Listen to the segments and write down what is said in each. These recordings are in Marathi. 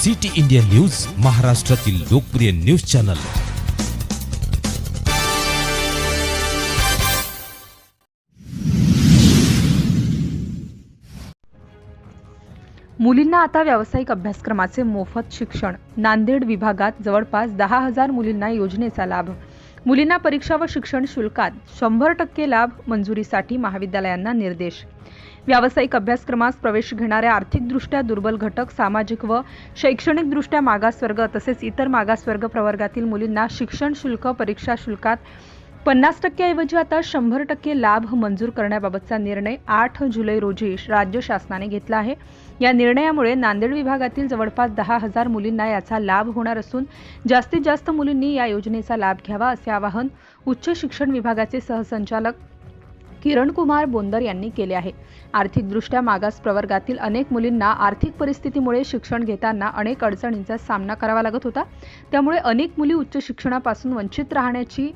सिटी इंडिया न्यूज, महाराष्ट्रातील लोकप्रिय न्यूज चॅनल। मुलींना आता व्यावसायिक अभ्यासक्रमाचे मोफत शिक्षण। नांदेड विभागात जवळपास 10,000 मुलींना योजनेचा लाभ। मुलींना परीक्षा व शिक्षण शुल्कात 100% लाभ मंजुरीसाठी महाविद्यालयांना निर्देश। व्यावसायिक अभ्यासक्रमास प्रवेश घेणाऱ्या आर्थिकदृष्ट्या दुर्बल घटक, सामाजिक व शैक्षणिकदृष्ट्या मागासवर्ग तसेच इतर मागासवर्ग प्रवर्गातील मुलींना शिक्षण शुल्क परीक्षा शुल्कात 50% ऐवजी आता 100% लाभ मंजूर करण्याबाबतचा निर्णय 8 जुलै रोजी राज्य शासनाने घेतला आहे। या निर्णयामुळे नांदेड विभागातील जवळपास 10,000 मुलींना याचा लाभ होणार असून जास्तीत जास्त मुलींनी या योजनेचा लाभ घ्यावा असे आवाहन उच्च शिक्षण विभागाचे सहसंचालक किरण कुमार बोंदर यांनी केले आहे। आर्थिकदृष्ट्या मागास प्रवर्गातील अनेक मुलींना आर्थिक परिस्थितीमुळे शिक्षण घेताना अनेक अडचणींचा सामना करावा लागत होता। त्यामुळे अनेक मुली उच्च शिक्षणापासून वंचित राहण्याची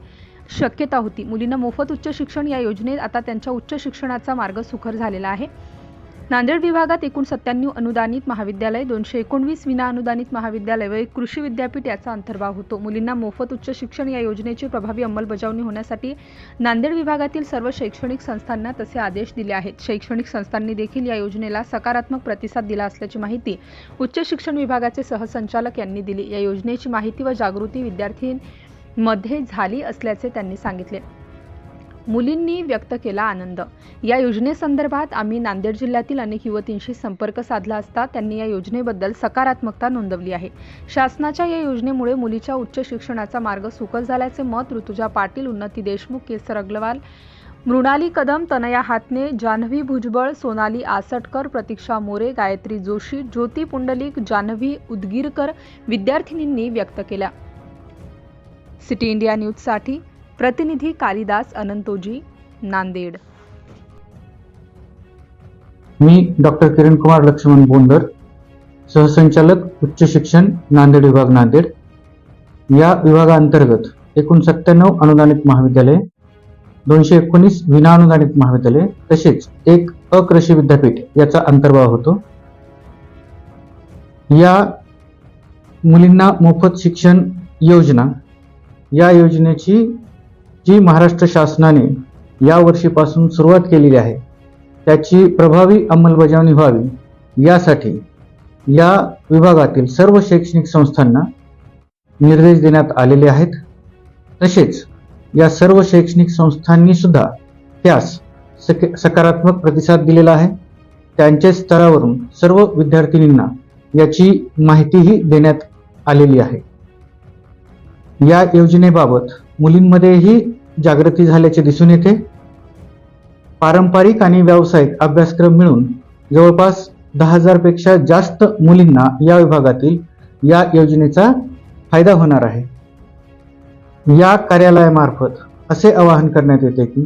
शक्यता होती। मुलींना मोफत उच्च शिक्षण या योजनेत आता त्यांच्या उच्च शिक्षणाचा मार्ग सुकर झालेला आहे। नांदेड विभागात एकूण 97 अनुदानित महाविद्यालय, 219 विना अनुदानित महाविद्यालय व एक कृषी विद्यापीठ याचा अंतर्भाव होतो। मुलींना मोफत उच्च शिक्षण या योजनेची प्रभावी अंमलबजावणी होण्यासाठी नांदेड विभागातील सर्व शैक्षणिक संस्थांना तसे आदेश दिले आहेत। शैक्षणिक संस्थांनी देखील या योजनेला सकारात्मक प्रतिसाद दिला असल्याची माहिती उच्च शिक्षण विभागाचे सहसंचालक यांनी दिली। या योजनेची माहिती व जागृती विद्यार्थ्यांमध्ये झाली असल्याचे त्यांनी सांगितले। मुलींनी व्यक्त केला आनंद। या योजनेसंदर्भात आम्ही नांदेड जिल्ह्यातील अनेक युवतींशी संपर्क साधला असता त्यांनी या योजनेबद्दल सकारात्मकता नोंदवली आहे। शासनाच्या या योजनेमुळे मुलीच्या उच्च शिक्षणाचा मार्ग सुकर झाल्याचे मत ऋतुजा पाटील, उन्नती देशमुख, केसर अग्रवाल, मृणाली कदम, तनया हातने, जान्हवी भुजबळ, सोनाली आसटकर, प्रतीक्षा मोरे, गायत्री जोशी, ज्योती पुंडलिक, जान्हवी उदगीरकर विद्यार्थिनींनी व्यक्त केला। सिटी इंडिया न्यूजसाठी प्रतिनिधी कालिदास अनंतोजी, नांदेड। मी डॉक्टर किरण कुमार लक्ष्मण बोंदर, सहसंचालक उच्च शिक्षण नांदेड विभाग नांदेड। या विभागाअंतर्गत एकूण 97 अनुदानित महाविद्यालय, 219 विना अनुदानित महाविद्यालय तसेच एक अकृषी विद्यापीठ याचा अंतर्भाव होतो। या मुलींना मोफत शिक्षण योजना या योजनेची जी महाराष्ट्र शासनाने या वर्षीपासून सुरुवात केलेली आहे त्याची प्रभावी अंमलबजावणी व्हावी यासाठी या विभागातील सर्व शैक्षणिक संस्थांना निर्देश देण्यात आलेले आहेत। तसेच या सर्व शैक्षणिक संस्थांनी सुद्धा त्यास सकारात्मक प्रतिसाद दिलेला आहे। त्यांच्या स्तरावरून सर्व विद्यार्थिनींना याची माहितीही देण्यात आलेली आहे। या योजनेबाबत मुलींमध्येही जागृती झाल्याचे दिसून येते। पारंपरिक आणि व्यावसायिक अभ्यासक्रम मिळून जवळपास 10,000 पेक्षा जास्त मुलींना या विभागातील या योजनेचा फायदा होणार आहे। या कार्यालयामार्फत असे आवाहन करण्यात येते की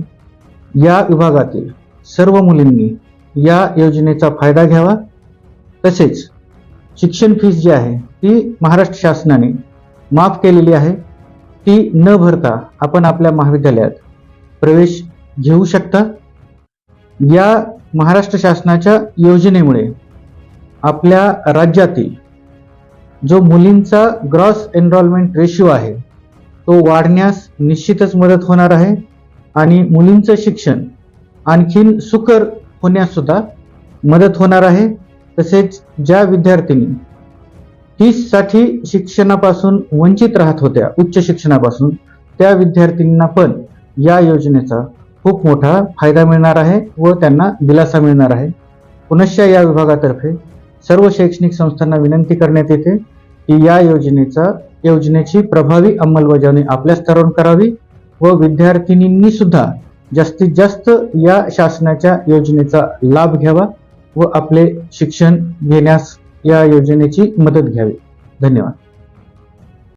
या विभागातील सर्व मुलींनी या योजनेचा फायदा घ्यावा। तसेच शिक्षण फीस जी आहे ती महाराष्ट्र शासनाने माफ केलेली आहे, ती न भरता आपण आपल्या महाविद्यालयात प्रवेश घेऊ शकता। या महाराष्ट्र शासनाच्या योजनेमुळे आपल्या राज्यातील जो मुलींचा ग्रॉस एनरोलमेंट रेशिओ आहे तो वाढण्यास निश्चितच मदत होणार आहे आणि मुलींचं शिक्षण आणखीन सुकर होण्यास सुद्धा मदत होणार आहे। तसेच ज्या विद्यार्थिनी फीससाठी शिक्षणापासून वंचित राहत होत्या, उच्च शिक्षणापासून, त्या विद्यार्थिनींना पण या योजनेचा खूप मोठा फायदा मिळणार आहे व त्यांना दिलासा मिळणार आहे। पुनश्च या विभागातर्फे सर्व शैक्षणिक संस्थांना विनंती करण्यात येते की या योजनेची प्रभावी अंमलबजावणी आपल्या स्तरावरून करावी व विद्यार्थिनींनी सुद्धा जास्तीत जास्त या शासनाच्या योजनेचा लाभ घ्यावा व आपले शिक्षण घेण्यास या योजनेची मदत घ्यावी। धन्यवाद।